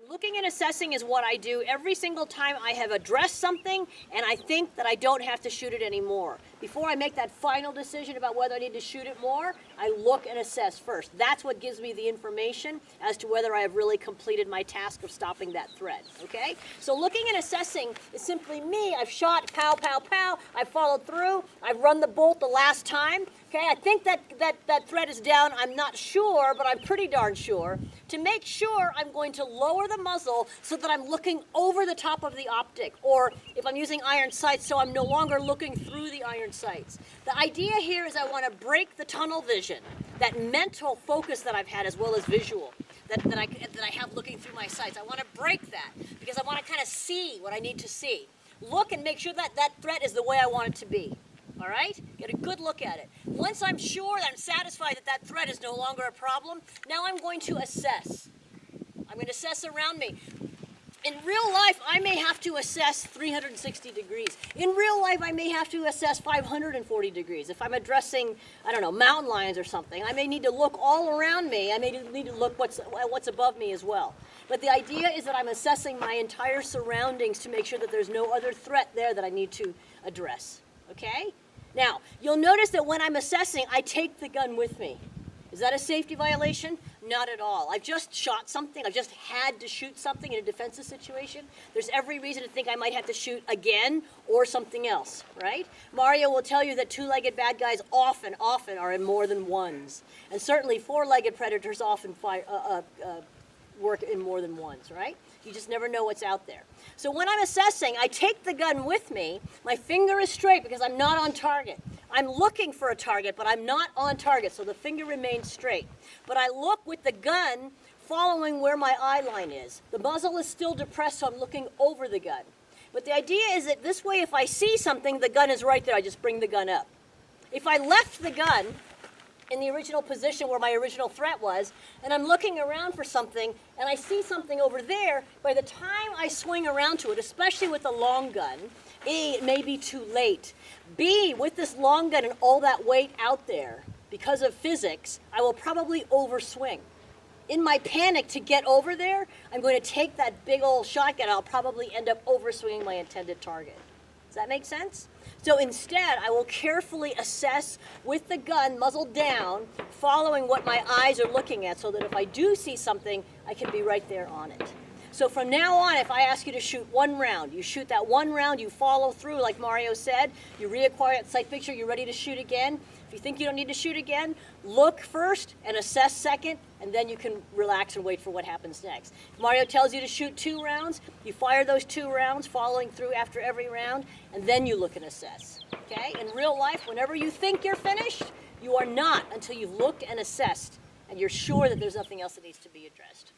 Looking and assessing is what I do every single time I have addressed something and I think that I don't have to shoot it anymore. Before I make that final decision about whether I need to shoot it more, I look and assess first. That's what gives me the information as to whether I have really completed my task of stopping that threat, okay? So looking and assessing is simply me. I've shot, pow, pow, pow. I've followed through. I've run the bolt the last time. Okay, I think that threat is down. I'm not sure, but I'm pretty darn sure. To make sure, I'm going to lower the muzzle so that I'm looking over the top of the optic, or if I'm using iron sights, so I'm no longer looking through the iron sights. The idea here is I want to break the tunnel vision, that mental focus that I've had as well as visual, that I have looking through my sights. I want to break that because I want to kind of see what I need to see. Look and make sure that that threat is the way I want it to be. All right? Get a good look at it. Once I'm sure that I'm satisfied that that threat is no longer a problem, now I'm going to assess. I'm going to assess around me. In real life, I may have to assess 360 degrees. In real life, I may have to assess 540 degrees. If I'm addressing, I don't know, mountain lions or something, I may need to look all around me. I may need to look what's above me as well. But the idea is that I'm assessing my entire surroundings to make sure that there's no other threat there that I need to address. Okay? Now, you'll notice that when I'm assessing, I take the gun with me. Is that a safety violation? Not at all. I've just shot something. I've just had to shoot something in a defensive situation. There's every reason to think I might have to shoot again or something else, right? Mario will tell you that two-legged bad guys often are in more than ones. And certainly four-legged predators often work in more than ones, right? You just never know what's out there. So when I'm assessing, I take the gun with me. My finger is straight because I'm not on target. I'm looking for a target, but I'm not on target, so the finger remains straight. But I look with the gun following where my eye line is. The muzzle is still depressed, so I'm looking over the gun. But the idea is that this way, if I see something, the gun is right there. I just bring the gun up. If I left the gun in the original position where my original threat was, and I'm looking around for something, and I see something over there, by the time I swing around to it, especially with a long gun, A, it may be too late. B, with this long gun and all that weight out there, because of physics, I will probably overswing. In my panic to get over there, I'm going to take that big old shotgun, I'll probably end up overswinging my intended target. Does that make sense? So instead, I will carefully assess with the gun muzzle down, following what my eyes are looking at, so that if I do see something, I can be right there on it. So from now on, if I ask you to shoot one round, you shoot that one round, you follow through like Mario said, you reacquire that sight picture, you're ready to shoot again. If you think you don't need to shoot again, look first and assess second, and then you can relax and wait for what happens next. If Mario tells you to shoot 2 rounds, you fire those 2 rounds, following through after every round, and then you look and assess. Okay? In real life, whenever you think you're finished, you are not until you've looked and assessed, and you're sure that there's nothing else that needs to be addressed.